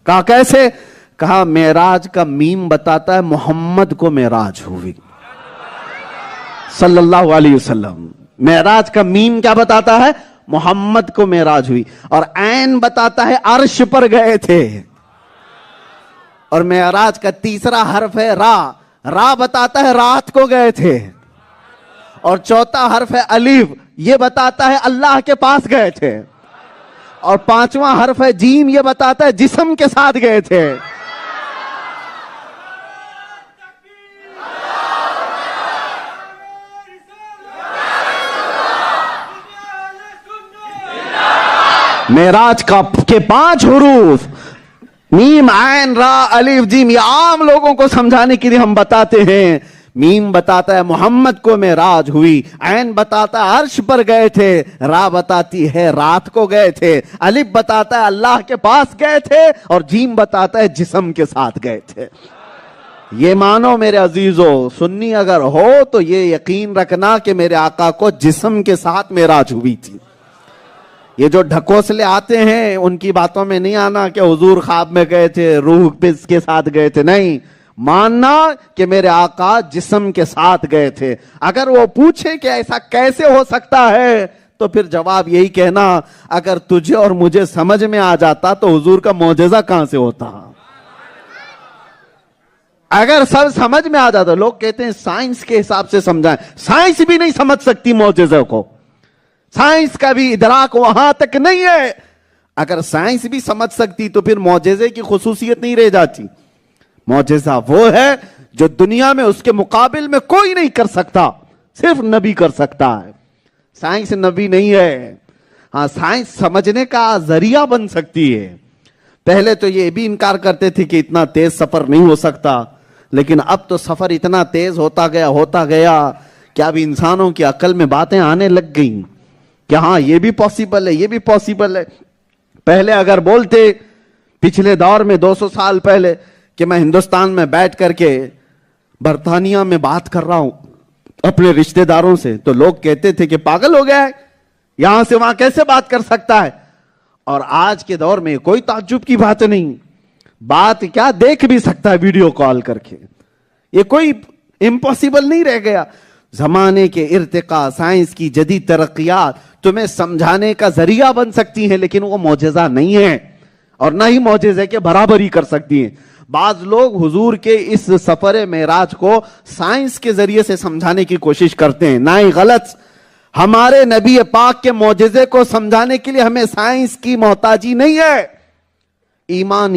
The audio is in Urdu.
کہا کیسے؟ کہا معراج کا میم بتاتا ہے محمد کو معراج ہوئی صلی اللہ علیہ وسلم. معراج کا میم کیا بتاتا ہے؟ محمد کو معراج ہوئی. اور عین بتاتا ہے عرش پر گئے تھے. اور معراج کا تیسرا حرف ہے را. را بتاتا ہے رات کو گئے تھے. اور چوتھا حرف ہے الف. یہ بتاتا ہے اللہ کے پاس گئے تھے. اور پانچواں حرف ہے جیم. یہ بتاتا ہے جسم کے ساتھ گئے تھے. معراج کے 5 حروف میم عین را الف جیم، یہ عام لوگوں کو سمجھانے کے لیے ہم بتاتے ہیں. میم بتاتا ہے محمد کو معراج ہوئی، عین بتاتا ہے عرش پر گئے تھے، را بتاتی ہے رات کو گئے تھے، الف بتاتا ہے اللہ کے پاس گئے تھے، اور جیم بتاتا ہے جسم کے ساتھ گئے تھے. یہ مانو میرے عزیزو، سنی اگر ہو تو یہ یقین رکھنا کہ میرے آقا کو جسم کے ساتھ معراج ہوئی تھی. یہ جو ڈھکوسلے آتے ہیں ان کی باتوں میں نہیں آنا کہ حضور خواب میں گئے تھے، روح اس کے ساتھ گئے تھے. نہیں، ماننا کہ میرے آقا جسم کے ساتھ گئے تھے. اگر وہ پوچھے کہ ایسا کیسے ہو سکتا ہے تو پھر جواب یہی کہنا، اگر تجھے اور مجھے سمجھ میں آ جاتا تو حضور کا معجزہ کہاں سے ہوتا. اگر سب سمجھ میں آ جاتا. لوگ کہتے ہیں سائنس کے حساب سے سمجھائیں. سائنس بھی نہیں سمجھ سکتی معجزے کو. سائنس کا بھی ادراک وہاں تک نہیں ہے. اگر سائنس بھی سمجھ سکتی تو پھر معجزے کی خصوصیت نہیں رہ جاتی. معجزہ وہ ہے جو دنیا میں اس کے مقابل میں کوئی نہیں کر سکتا، صرف نبی کر سکتا ہے. سائنس نبی نہیں ہے. ہاں، سائنس سمجھنے کا ذریعہ بن سکتی ہے. پہلے تو یہ بھی انکار کرتے تھے کہ اتنا تیز سفر نہیں ہو سکتا، لیکن اب تو سفر اتنا تیز ہوتا گیا کہ اب انسانوں کی عقل میں باتیں آنے لگ گئیں کہ ہاں یہ بھی پاسبل ہے، یہ بھی پاسبل ہے. پہلے اگر بولتے پچھلے دور میں 200 سال پہلے کہ میں ہندوستان میں بیٹھ کر کے برطانیہ میں بات کر رہا ہوں اپنے رشتہ داروں سے، تو لوگ کہتے تھے کہ پاگل ہو گیا ہے، یہاں سے وہاں کیسے بات کر سکتا ہے. اور آج کے دور میں کوئی تعجب کی بات نہیں. بات کیا، دیکھ بھی سکتا ہے ویڈیو کال کر کے. یہ کوئی امپاسبل نہیں رہ گیا. زمانے کے ارتقاء، سائنس کی جدید ترقیات تمہیں سمجھانے کا ذریعہ بن سکتی ہیں، لیکن وہ معجزہ نہیں ہے اور نہ ہی معجزے کے برابری کر سکتی ہیں. بعض لوگ حضور کے اس سفر معراج کو سائنس کے ذریعے سے سمجھانے کی کوشش کرتے ہیں. نہ ہی غلط. ہمارے نبی پاک کے معجزے کو سمجھانے کے لیے ہمیں سائنس کی محتاجی نہیں ہے. ایمان